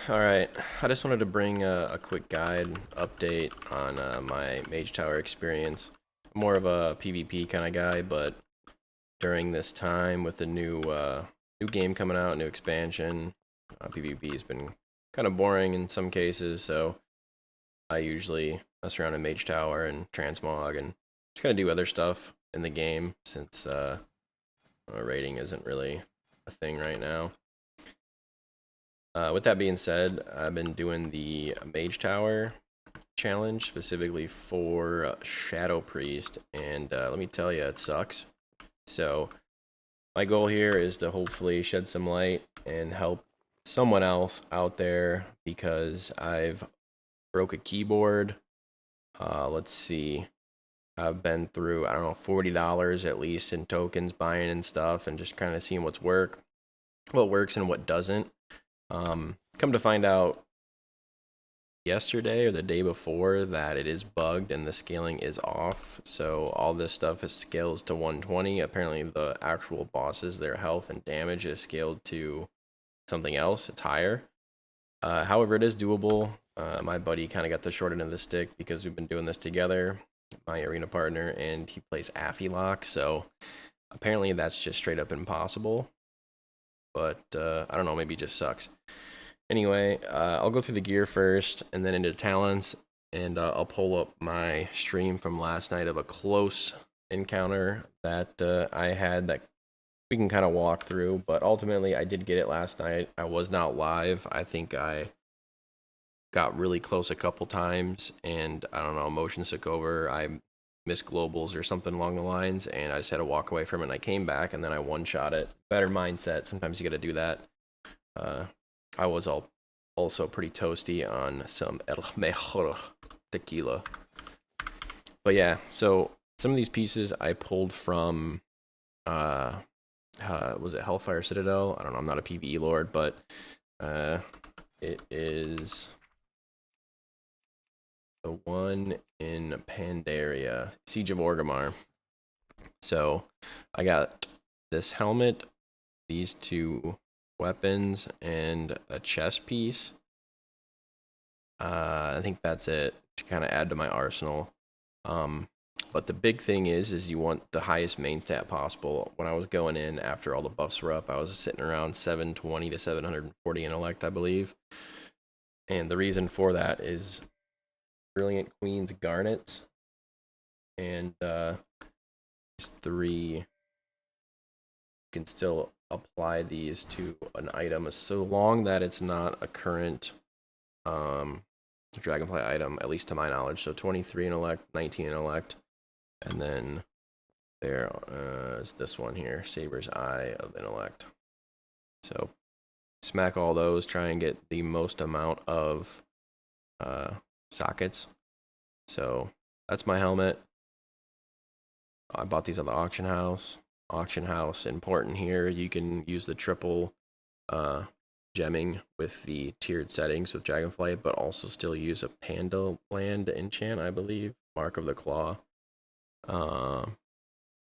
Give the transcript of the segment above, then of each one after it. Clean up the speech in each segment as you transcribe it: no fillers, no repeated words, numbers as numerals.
Alright, I just wanted to bring a quick guide update on my Mage Tower experience. More of a PvP kind of guy, but during this time with the new game coming out, new expansion, PvP has been kind of boring in some cases, so I usually mess around in Mage Tower and Transmog and just kind of do other stuff in the game since raiding isn't really a thing right now. With that being said, I've been doing the Mage Tower challenge specifically for Shadow Priest, and let me tell you, it sucks. So, my goal here is to hopefully shed some light and help someone else out there because I've broke a keyboard. Let's see. I've been through, I don't know, $40 at least in tokens buying and stuff, and just kind of seeing what works and what doesn't. Come to find out yesterday or the day before that it is bugged and the scaling is off. So all this stuff is scales to 120. Apparently the actual bosses, their health and damage is scaled to something else. It's higher. However, it is doable. My buddy kind of got the short end of the stick because we've been doing this together, my arena partner, and he plays Affilock. So apparently that's just straight up impossible. But I don't know, maybe it just sucks. Anyway, I'll go through the gear first and then into talents, and I'll pull up my stream from last night of a close encounter that I had that we can kind of walk through. But ultimately, I did get it last night. I was not live. I think I got really close a couple times, and I don't know, emotions took over. I missed globals or something along the lines, and I just had to walk away from it, and I came back, and then I one-shot it. Better mindset. Sometimes you got to do that. I was also pretty toasty on some El Mejor tequila. But yeah, so some of these pieces I pulled from, was it Hellfire Citadel? I don't know, I'm not a PvE lord, but it is the one in Pandaria, Siege of Orgrimmar. So I got this helmet, these two weapons, and a chest piece. I think that's it to kind of add to my arsenal. But the big thing is you want the highest main stat possible. When I was going in after all the buffs were up, I was sitting around 720 to 740 intellect, I believe. And the reason for that is Brilliant Queen's Garnets, and these three, you can still apply these to an item so long that it's not a current Dragonfly item, at least to my knowledge. So 23 intellect, 19 intellect, and then there is this one here, Saber's Eye of Intellect. So smack all those, try and get the most amount of sockets. So that's my helmet. I bought these at the auction house. Auction house, important here. You can use the triple gemming with the tiered settings with Dragonflight, but also still use a Panda Land enchant, I believe. Mark of the Claw.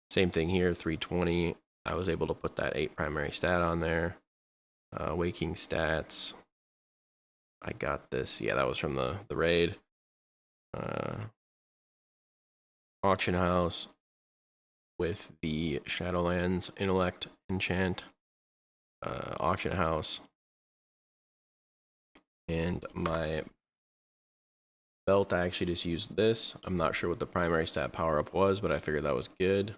Same thing here, 320. I was able to put that 8 primary stat on there. Waking stats. I got this. Yeah, that was from the raid. Auction house with the Shadowlands Intellect enchant. Auction house. And my belt, I actually just used this. I'm not sure what the primary stat power up was, but I figured that was good.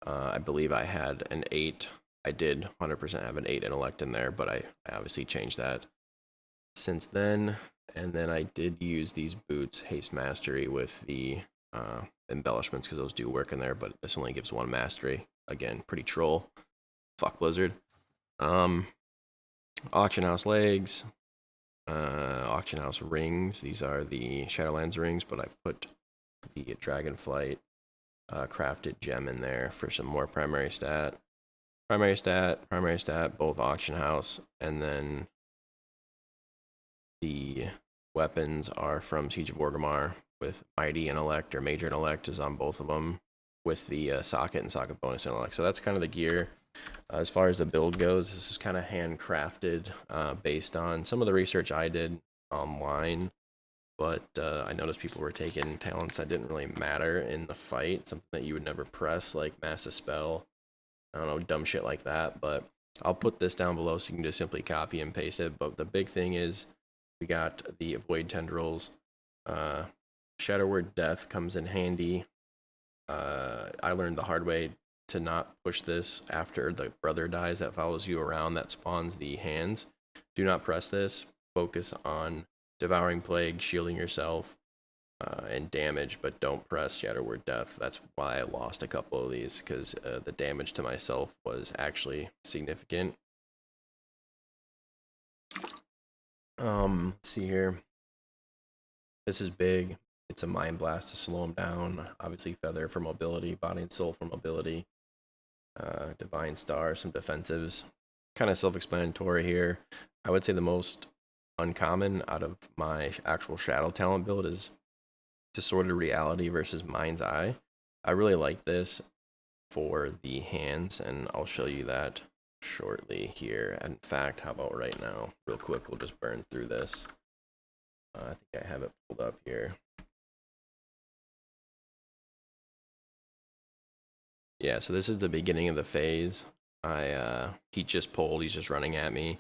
I believe I had an 8. I did 100% have an 8 intellect in there, but I obviously changed that since then. And then I did use these boots, Haste Mastery, with the embellishments, because those do work in there, but this only gives 1 mastery. Again, pretty troll. Fuck Blizzard. Auction house legs. Auction house rings. These are the Shadowlands rings, but I put the Dragonflight crafted gem in there for some more primary stat. Primary stat, both auction house, and then the weapons are from Siege of Orgrimmar with Mighty Intellect or Major Intellect is on both of them with the socket and socket bonus intellect. So that's kind of the gear. As far as the build goes, this is kind of handcrafted based on some of the research I did online, but I noticed people were taking talents that didn't really matter in the fight, something that you would never press, like Mass Spell, I don't know, dumb shit like that. But I'll put this down below so you can just simply copy and paste it. But the big thing is we got the Void Tendrils. Shadow Word Death comes in handy. I learned the hard way to not push this after the brother dies that follows you around that spawns the hands. Do not press this. Focus on Devouring Plague, shielding yourself, and damage, but don't press Shadow Word Death. That's why I lost a couple of these, because the damage to myself was actually significant. Let's see here. This is big. It's a Mind Blast to slow him down. Obviously Feather for mobility, Body and Soul for mobility. Divine Star, some defensives. Kind of self-explanatory here. I would say the most uncommon out of my actual Shadow talent build is Distorted Reality versus Mind's Eye. I really like this for the hands, and I'll show you that shortly here. In fact, how about right now? Real quick, we'll just burn through this. I think I have it pulled up here. Yeah, so this is the beginning of the phase. He just pulled, he's just running at me.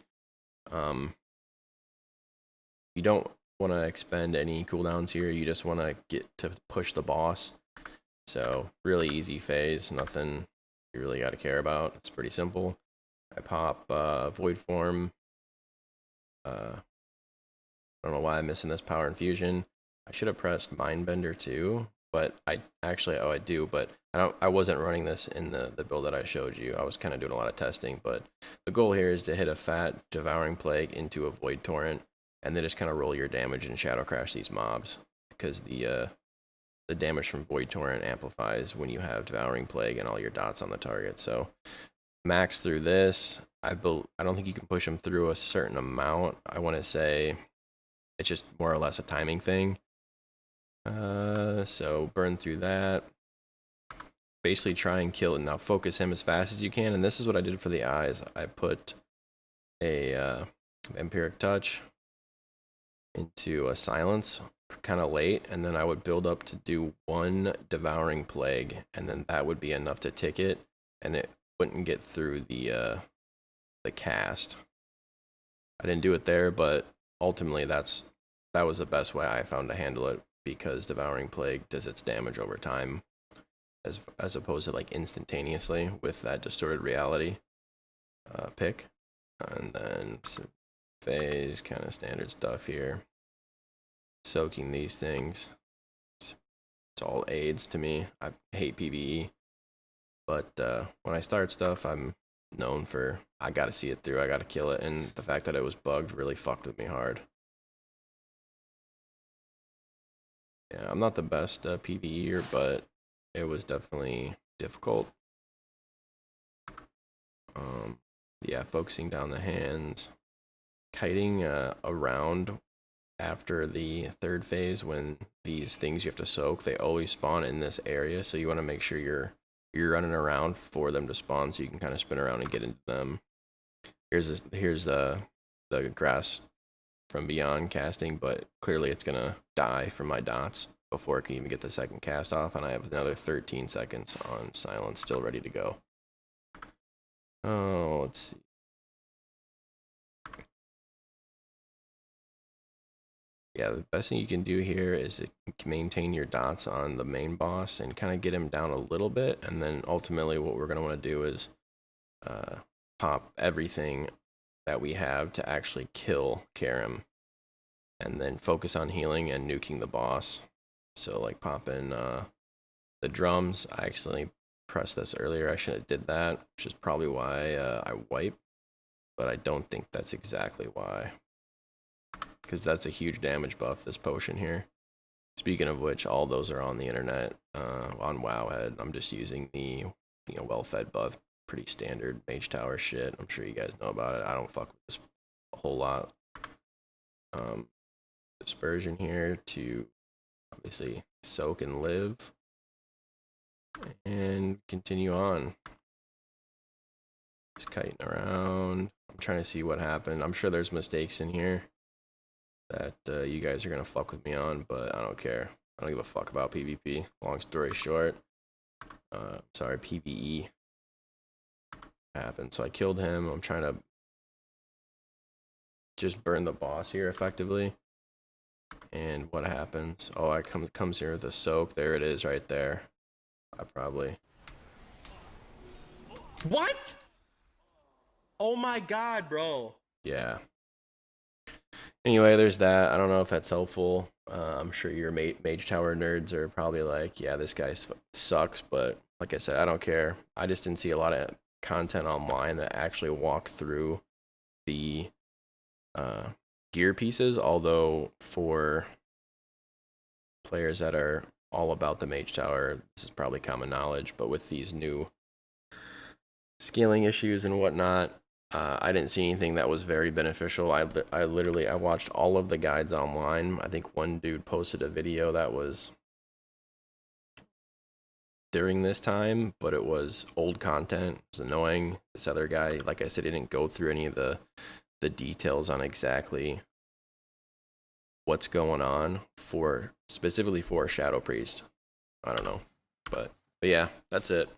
You don't want to expend any cooldowns here, you just want to get to push the boss. So, really easy phase, nothing you really got to care about. It's pretty simple. I pop Void Form. I don't know why I'm missing this Power Infusion. I should have pressed Mindbender too, but I do, but I wasn't running this in the build that I showed you. I was kind of doing a lot of testing, but the goal here is to hit a fat Devouring Plague into a Void Torrent, and then just kind of roll your damage and Shadow Crash these mobs, because the damage from Void Torrent amplifies when you have Devouring Plague and all your dots on the target. So max through this. I don't think you can push them through a certain amount. I want to say it's just more or less a timing thing. So burn through that. Basically try and kill it. Now focus him as fast as you can. And this is what I did for the eyes. I put a Vampiric Touch into a Silence kind of late, and then I would build up to do one Devouring Plague, and then that would be enough to tick it, and it wouldn't get through the cast. I didn't do it there, but ultimately that was the best way I found to handle it, because Devouring Plague does its damage over time, as opposed to like instantaneously with that Distorted Reality pick. And then some phase, kind of standard stuff here. Soaking these things. It's all aids to me. I hate PvE, but when I start stuff, I'm known for I gotta see it through, I gotta kill it, and the fact that it was bugged really fucked with me hard. Yeah, I'm not the best PvEer, but it was definitely difficult. Yeah, focusing down the hands, kiting around after the third phase when these things you have to soak, they always spawn in this area, so you want to make sure you're running around for them to spawn, so you can kind of spin around and get into them. Here's the grass from beyond casting, but clearly it's gonna die from my dots before it can even get the second cast off, and I have another 13 seconds on Silence still ready to go. Oh, let's see. Yeah, the best thing you can do here is to maintain your dots on the main boss and kind of get him down a little bit, and then ultimately what we're going to want to do is pop everything that we have to actually kill Karim, and then focus on healing and nuking the boss. So like popping the drums. I accidentally pressed this earlier. I should have did that, which is probably why I wipe, but I don't think that's exactly why, because that's a huge damage buff, this potion here. Speaking of which, all those are on the internet, on Wowhead. I'm just using the well-fed buff, pretty standard Mage Tower shit. I'm sure you guys know about it. I don't fuck with this a whole lot. Dispersion here to obviously soak and live, and continue on. Just kiting around. I'm trying to see what happened. I'm sure there's mistakes in here that you guys are gonna fuck with me on, but I don't care. I don't give a fuck about PvP. Long story short, sorry, PvE happened. So I killed him. I'm trying to just burn the boss here effectively. And what happens? Oh, I comes here with a soak. There it is, right there. I probably. What? Oh my god, bro. Yeah. Anyway, there's that. I don't know if that's helpful. I'm sure your Mage Tower nerds are probably like, yeah, this guy sucks. But like I said, I don't care. I just didn't see a lot of content online that actually walk through the gear pieces. Although for players that are all about the Mage Tower, this is probably common knowledge. But with these new scaling issues and whatnot, I didn't see anything that was very beneficial. I literally watched all of the guides online. I think one dude posted a video that was during this time, but it was old content. It was annoying. This other guy, like I said, didn't go through any of the details on exactly what's going on specifically for Shadow Priest. I don't know, but yeah, that's it.